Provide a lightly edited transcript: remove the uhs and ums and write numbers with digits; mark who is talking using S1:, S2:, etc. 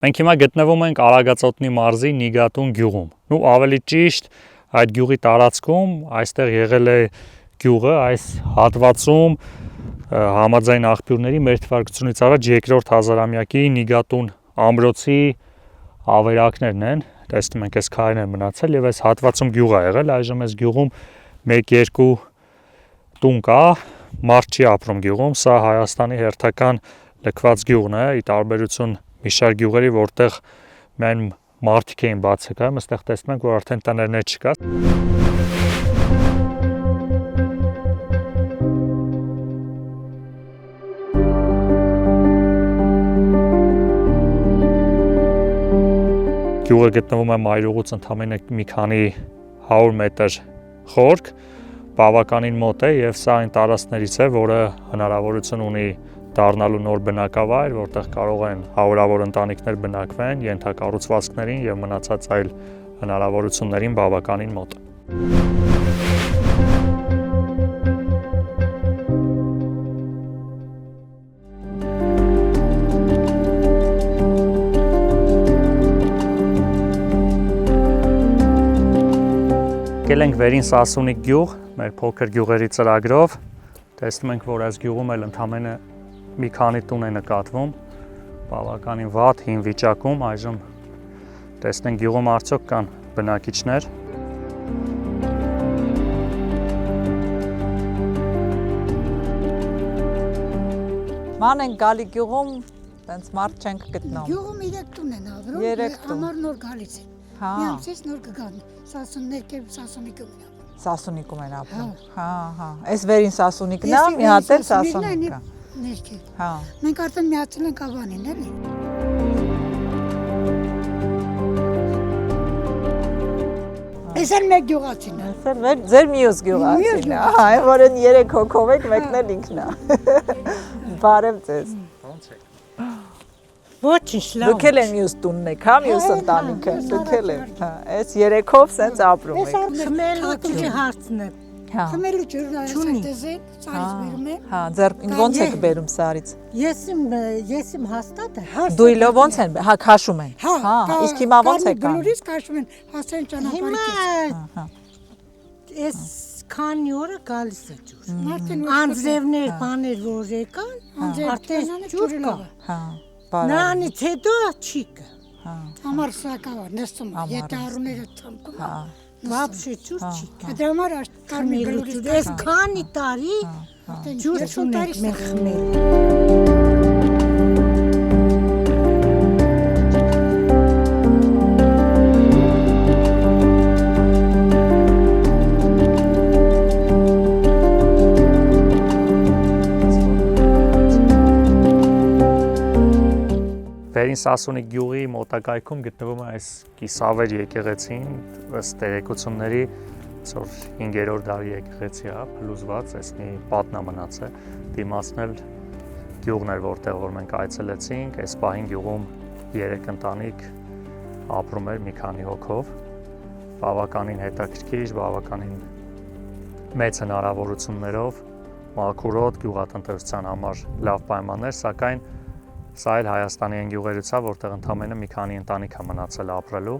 S1: Մենք հիմա գտնվում ենք Արագածոտնի մարզի Նիգատուն գյուղում։ Ավելի ճիշտ, այդ գյուղի տարածքում, այստեղ եղել է գյուղը, այս հատվածում համաձայն աղբյուրների մեր թվարկությունից առաջ 2-րդ հազարամյակի Նիգատուն ամրոցի ավերակներն են։ Տեսնում ենք, այս քարերն մնացել եւ այս հատվածում գյուղ է եղել։ Այժմ այս գյուղում 1-2 տուն կա, մարդ չի ապրում գյուղում, սա Հայաստանի հերթական լքված գյուղն է, ի տարբերություն մի շարք գյուղերի, որտեղ միայն մարդիկ էին բացակայում, այստեղ տեսնում ենք, որ արդեն տներներ չկա։ Գյուղը գտնվում է մայրուղուց ընդամենը մի քանի 100 մետր խորք, բավականին մոտ է եւ սա այն տարածքներից է, որը հնարավորություն ունի դառնալու նոր բնակավայր, որտեղ կարող են հարյուրավոր ընտանիքներ բնակվեն, ենթակառուցվածքներին եւ մնացած այլ հնարավորություններին բավականին մոտ։ Եկել ենք Վերին Սասունիկ գյուղ, մեր փոքր գյուղերի ծրագրով։ Տեսնում ենք, որ այս գյուղում էլ ընդամենը մի քանի տուն է նկատվում, բավականին վատ, հին վիճակում, այժմ տեսնենք գյուղում արդյոք կան բնակիչներ։
S2: Ման ենք գալի գյուղում, տենց մարդ չենք գտնում։
S3: Գյուղում 3 տուն են ապրում, համար նոր գալիս են։ Միամսից նոր կգան, Սասունիկում են ապրում։
S2: Սասունիկում են ապրում, այս Վերին Սասունիկն է, մի հատ էլ Սասունիկը։
S3: Ներքև։ Մենք արդեն միացել ենք Ավանին, էլի։ Այս էլ մեկ գյուղացին է։
S2: Ձեր մյուս գյուղացին է, այն որ են 3 հոգով եք, մեկն էլ ինքն է։ Բարև ձեզ։
S1: Ո՞նց եք։
S3: Ոչինչ, լավ։
S2: Դուք էլ են մյուս տունն եք, հա, մյուս ընտանիքը, դուք էլ եք, հա, այս 3-ով սենց ապրում եք։
S3: Խմելու ջուրի հարցն է։ Խմելու ջուրը դեզեն, սարից բերում եմ։
S2: Հա, ձեր ոնց եք բերում սարից։
S3: Ես իմ հաստատ է։
S2: Դու իլո ոնց են, հա, քաշում են։ Հա, իսկ հիմա ոնց եք անում։
S3: Գլուրից քաշում են, հասեն ճանապարհից։
S4: Այս քանի օրը գալիս է ջուր։ Անձրևներ, բաներ որ եկան, արդեն ջուր կա։
S2: Հա,
S4: Նրանից հետո չի կա։
S3: Համար սակավ նստում, եթե առուները ցամքում։
S4: Вообще ջուր չի կա։
S3: Դրա համար կարմիր գլուրից
S4: Այս քանի տարի ջուր չունենք մենք խմել։
S1: Վերին Սասունիկ գյուղի մոտակայքում գտնվում է այս կիսավեր եկեղեցին, ըստ տեղեկությունների, որ 5-րդ դարի եկեղեցի է, փլուզված, այս մի պատն է մնացել, դիմացն էլ գյուղն էր, որտեղ որ մենք այցելեցինք, այս պահին գյուղում 3 ընտանիք ապրում էր մի քանի հոգով, բավականին հետաքրքիր, բավականին մեծ հնարավորություններով, մաքուր գյուղատնտեսության համար լավ պայմաններ, սակայն սա էլ Հայաստանի այն գյուղերից է, որտեղ ընդամենը մի քանի ընտանիք է մնացել ապրելու։